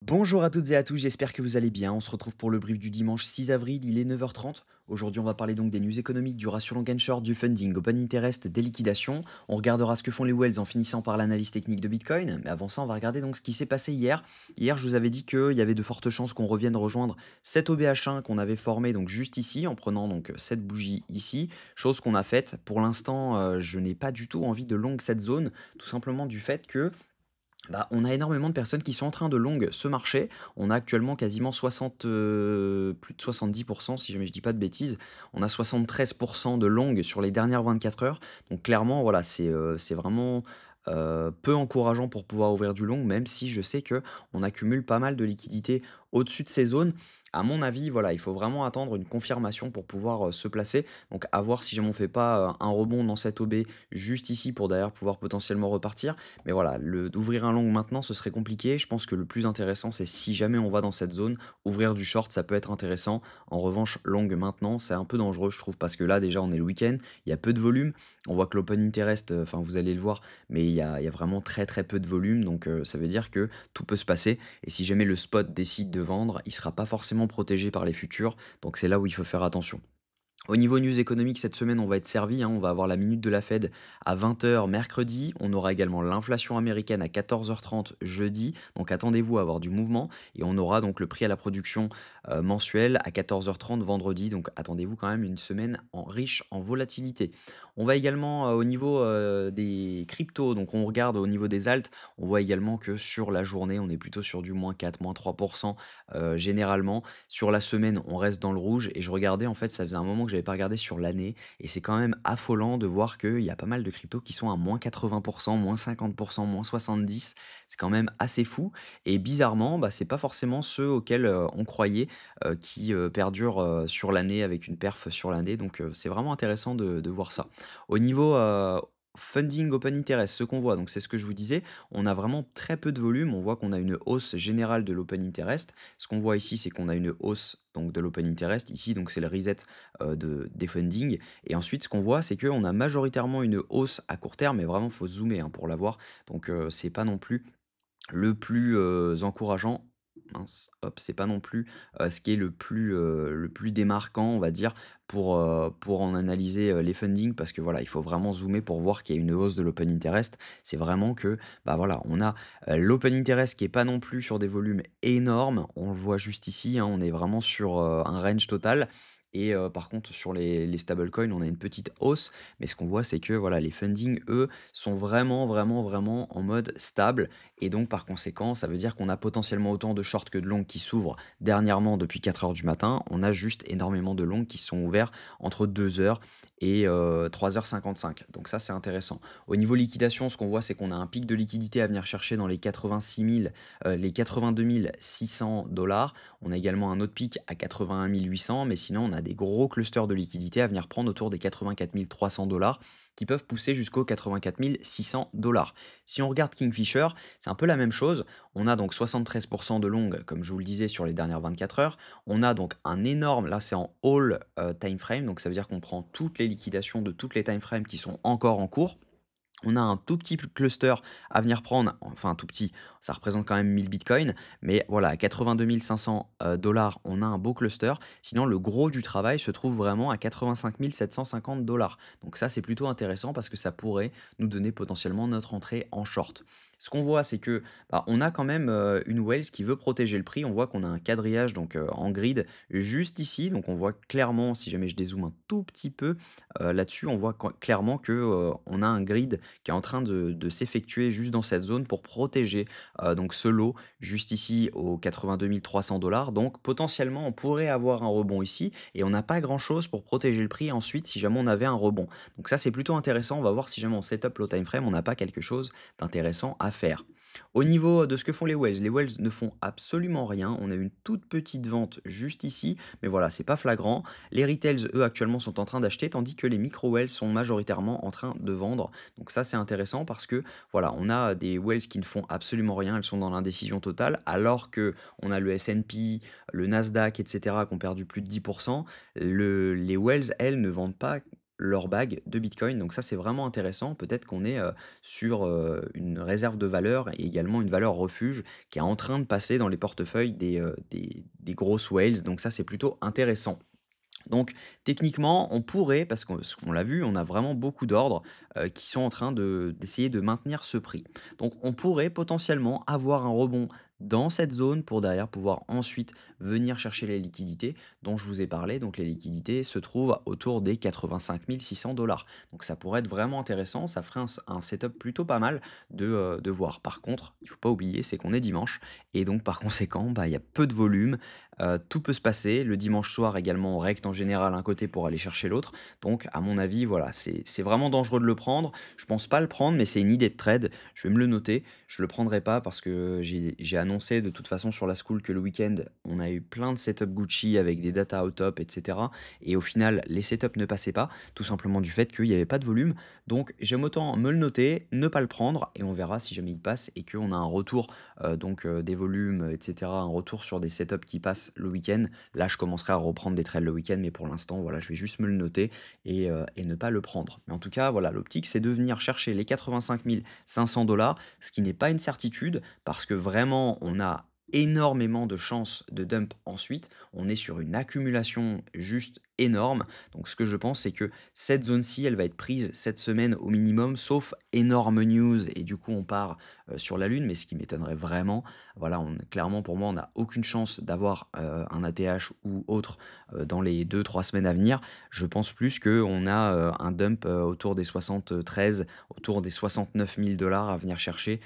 Bonjour à toutes et à tous, j'espère que vous allez bien. On se retrouve pour le brief du dimanche 6 avril, il est 9h30. Aujourd'hui, on va parler donc des news économiques, du ratio long and short, du funding, open interest, des liquidations. On regardera ce que font les whales en finissant par l'analyse technique de Bitcoin. Mais avant ça, on va regarder donc ce qui s'est passé hier. Hier, je vous avais dit qu'il y avait de fortes chances qu'on revienne rejoindre cet OBH1 qu'on avait formé donc juste ici, en prenant donc cette bougie ici, chose qu'on a faite. Pour l'instant, je n'ai pas du tout envie de long cette zone, tout simplement du fait que on a énormément de personnes qui sont en train de long ce marché. On a actuellement quasiment 60, plus de 70 si jamais je dis pas de bêtises. On a 73 de long sur les dernières 24 heures. Donc clairement, voilà, c'est vraiment, peu encourageant pour pouvoir ouvrir du long, même si je sais que on accumule pas mal de liquidités au-dessus de ces zones. À mon avis, voilà, il faut vraiment attendre une confirmation pour pouvoir, se placer. Donc à voir si jamais on fait pas, un rebond dans cette OB juste ici pour derrière pouvoir potentiellement repartir. Mais voilà, d'ouvrir un long maintenant, ce serait compliqué. Je pense que le plus intéressant, c'est si jamais on va dans cette zone, ouvrir du short, ça peut être intéressant. En revanche, long maintenant, c'est un peu dangereux, je trouve, parce que là, déjà, on est le week-end, il y a peu de volume. On voit que l'open interest, enfin, vous allez le voir, mais il y a vraiment très très peu de volume. Donc, ça veut dire que tout peut se passer. Et si jamais le spot décide de vendre, il sera pas forcément protégé par les futurs. Donc, c'est là où il faut faire attention. Au niveau news économique, cette semaine, on va être servi, hein. On va avoir la minute de la Fed à 20h mercredi. On aura également l'inflation américaine à 14h30 jeudi. Donc attendez-vous à avoir du mouvement. Et on aura donc le prix à la production mensuel à 14h30 vendredi. Donc attendez-vous quand même une semaine riche en volatilité. On va également au niveau des cryptos. Donc on regarde au niveau des alts. On voit également que sur la journée, on est plutôt sur du moins 4, moins 3% généralement. Sur la semaine, on reste dans le rouge et je regardais, en fait, ça faisait un moment que j'avais pas regardé sur l'année et c'est quand même affolant de voir qu'il y a pas mal de cryptos qui sont à moins 80%, moins 50%, moins 70. C'est quand même assez fou et bizarrement, c'est pas forcément ceux auxquels on croyait qui perdurent sur l'année avec une perf sur l'année. Donc c'est vraiment intéressant de voir ça. Au niveau funding open interest, ce qu'on voit, donc c'est ce que je vous disais, on a vraiment très peu de volume. On voit qu'on a une hausse générale de l'open interest. Ce qu'on voit ici, c'est qu'on a une hausse donc de l'open interest. Ici, donc c'est le reset des funding. Et ensuite, ce qu'on voit, c'est qu'on a majoritairement une hausse à court terme, mais vraiment, il faut zoomer pour la voir. Donc, c'est pas non plus le plus, encourageant. Mince, hop, c'est pas non plus, ce qui est le plus démarquant, on va dire, pour en analyser, les fundings parce que voilà, il faut vraiment zoomer pour voir qu'il y a une hausse de l'open interest. C'est vraiment que, voilà, on a, l'open interest qui est pas non plus sur des volumes énormes. On le voit juste ici, hein, on est vraiment sur, un range total et par contre sur les stablecoins, on a une petite hausse. Mais ce qu'on voit, c'est que voilà, les fundings, eux, sont vraiment, vraiment, vraiment en mode stable et donc, par conséquent, ça veut dire qu'on a potentiellement autant de shorts que de longs qui s'ouvrent dernièrement depuis 4 heures du matin. On a juste énormément de longs qui sont ouverts entre 2 heures et 3h55. Donc ça, c'est intéressant. Au niveau liquidation, ce qu'on voit, c'est qu'on a un pic de liquidité à venir chercher dans les 86 000, les 82 600 dollars. On a également un autre pic à 81 800, mais sinon, on a des gros clusters de liquidité à venir prendre autour des 84 300 dollars qui peuvent pousser jusqu'aux 84 600 dollars. Si on regarde Kingfisher, c'est un peu la même chose. On a donc 73% de long, comme je vous le disais, sur les dernières 24 heures. On a donc un énorme, là c'est en all time frame, donc ça veut dire qu'on prend toutes les liquidations de toutes les time frames qui sont encore en cours. On a un tout petit cluster à venir prendre, enfin un tout petit, ça représente quand même 1000 bitcoins, mais voilà, à 82 500 dollars, on a un beau cluster. Sinon, le gros du travail se trouve vraiment à 85 750 dollars. Donc ça, c'est plutôt intéressant parce que ça pourrait nous donner potentiellement notre entrée en short. Ce qu'on voit, c'est que on a quand même une Wells qui veut protéger le prix. On voit qu'on a un quadrillage donc en grid juste ici. Donc on voit clairement, si jamais je dézoome un tout petit peu là-dessus, on voit clairement que on a un grid qui est en train de s'effectuer juste dans cette zone pour protéger donc ce lot juste ici aux 82 300 dollars. Donc potentiellement, on pourrait avoir un rebond ici et on n'a pas grand-chose pour protéger le prix ensuite si jamais on avait un rebond. Donc ça, c'est plutôt intéressant. On va voir si jamais on set up low time frame, on n'a pas quelque chose d'intéressant à faire. Au niveau de ce que font les whales ne font absolument rien. On a une toute petite vente juste ici, mais voilà, c'est pas flagrant. Les retails, eux, actuellement sont en train d'acheter, tandis que les micro-whales sont majoritairement en train de vendre. Donc ça, c'est intéressant parce que voilà, on a des whales qui ne font absolument rien, elles sont dans l'indécision totale, alors que on a le S&P, le Nasdaq, etc., qui ont perdu plus de 10%. Les whales, elles, ne vendent pas leur bag de Bitcoin. Donc ça, c'est vraiment intéressant. Peut-être qu'on est sur une réserve de valeur et également une valeur refuge qui est en train de passer dans les portefeuilles des grosses whales. Donc ça, c'est plutôt intéressant. Donc techniquement, on pourrait, parce qu'on l'a vu, on a vraiment beaucoup d'ordres qui sont en train d'essayer de maintenir ce prix. Donc on pourrait potentiellement avoir un rebond dans cette zone pour derrière pouvoir ensuite venir chercher les liquidités dont je vous ai parlé. Donc les liquidités se trouvent autour des 85 600 $. Donc ça pourrait être vraiment intéressant, ça ferait un setup plutôt pas mal de voir. Par contre, il ne faut pas oublier, c'est qu'on est dimanche et donc par conséquent, bah, il y a peu de volume. Tout peut se passer. Le dimanche soir également, on règle en général un côté pour aller chercher l'autre. Donc, à mon avis, voilà, c'est vraiment dangereux de le prendre. Je pense pas le prendre, mais c'est une idée de trade. Je vais me le noter. Je le prendrai pas parce que j'ai annoncé de toute façon sur la school que le week-end, on a eu plein de setups Gucci avec des data au top, etc. Et au final, les setups ne passaient pas, tout simplement du fait qu'il n'y avait pas de volume. Donc, j'aime autant me le noter, ne pas le prendre, et on verra si jamais il passe et qu'on a un retour des volumes, etc., un retour sur des setups qui passent le week-end. Là, je commencerai à reprendre des trails le week-end, mais pour l'instant, voilà, je vais juste me le noter et ne pas le prendre. Mais en tout cas, voilà, l'optique, c'est de venir chercher les 85 500 $, ce qui n'est pas une certitude, parce que vraiment, on a énormément de chances de dump ensuite. On est sur une accumulation juste énorme. Donc ce que je pense, c'est que cette zone-ci, elle va être prise cette semaine au minimum, sauf énorme news, et du coup on part sur la Lune, mais ce qui m'étonnerait vraiment. Voilà, clairement pour moi, on n'a aucune chance d'avoir un ATH ou autre dans les 2 3 semaines à venir. Je pense plus qu'on a un dump autour des 73, autour des 69 000 $ à venir chercher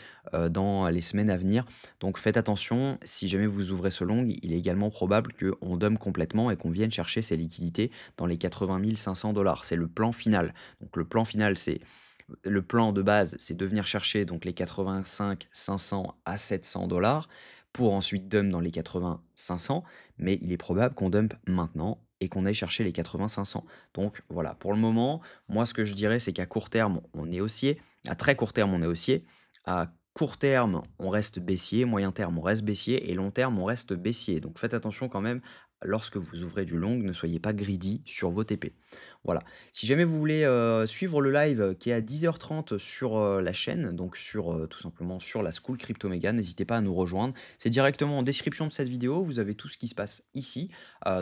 dans les semaines à venir. Donc faites attention, si jamais vous ouvrez ce long, il est également probable qu'on dump complètement et qu'on vienne chercher ces liquidités dans les 80 500 $. C'est le plan final. Donc le plan final, c'est le plan de base, c'est de venir chercher donc les 85 500 à 700 $ pour ensuite dump dans les 80 500, mais il est probable qu'on dump maintenant et qu'on aille chercher les 80 500. Donc voilà, pour le moment, moi ce que je dirais, c'est qu'à court terme, on est haussier, à très court terme, on est haussier, à court terme, on reste baissier, moyen terme, on reste baissier et long terme, on reste baissier. Donc faites attention quand même, lorsque vous ouvrez du long, ne soyez pas greedy sur vos TP. Voilà. Si jamais vous voulez, suivre le live, qui est à 10h30 sur, la chaîne, donc sur, tout simplement sur la School Crypto Mega, n'hésitez pas à nous rejoindre. C'est directement en description de cette vidéo, vous avez tout ce qui se passe ici.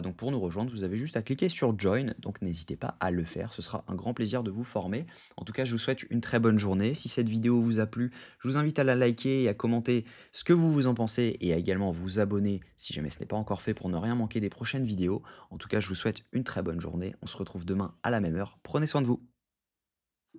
Donc pour nous rejoindre, vous avez juste à cliquer sur join, donc n'hésitez pas à le faire, ce sera un grand plaisir de vous former. En tout cas, je vous souhaite une très bonne journée. Si cette vidéo vous a plu, je vous invite à la liker et à commenter ce que vous en pensez et à également vous abonner si jamais ce n'est pas encore fait pour ne rien manquer des prochaines vidéos. En tout cas, je vous souhaite une très bonne journée. On se retrouve demain à la même heure. Prenez soin de vous.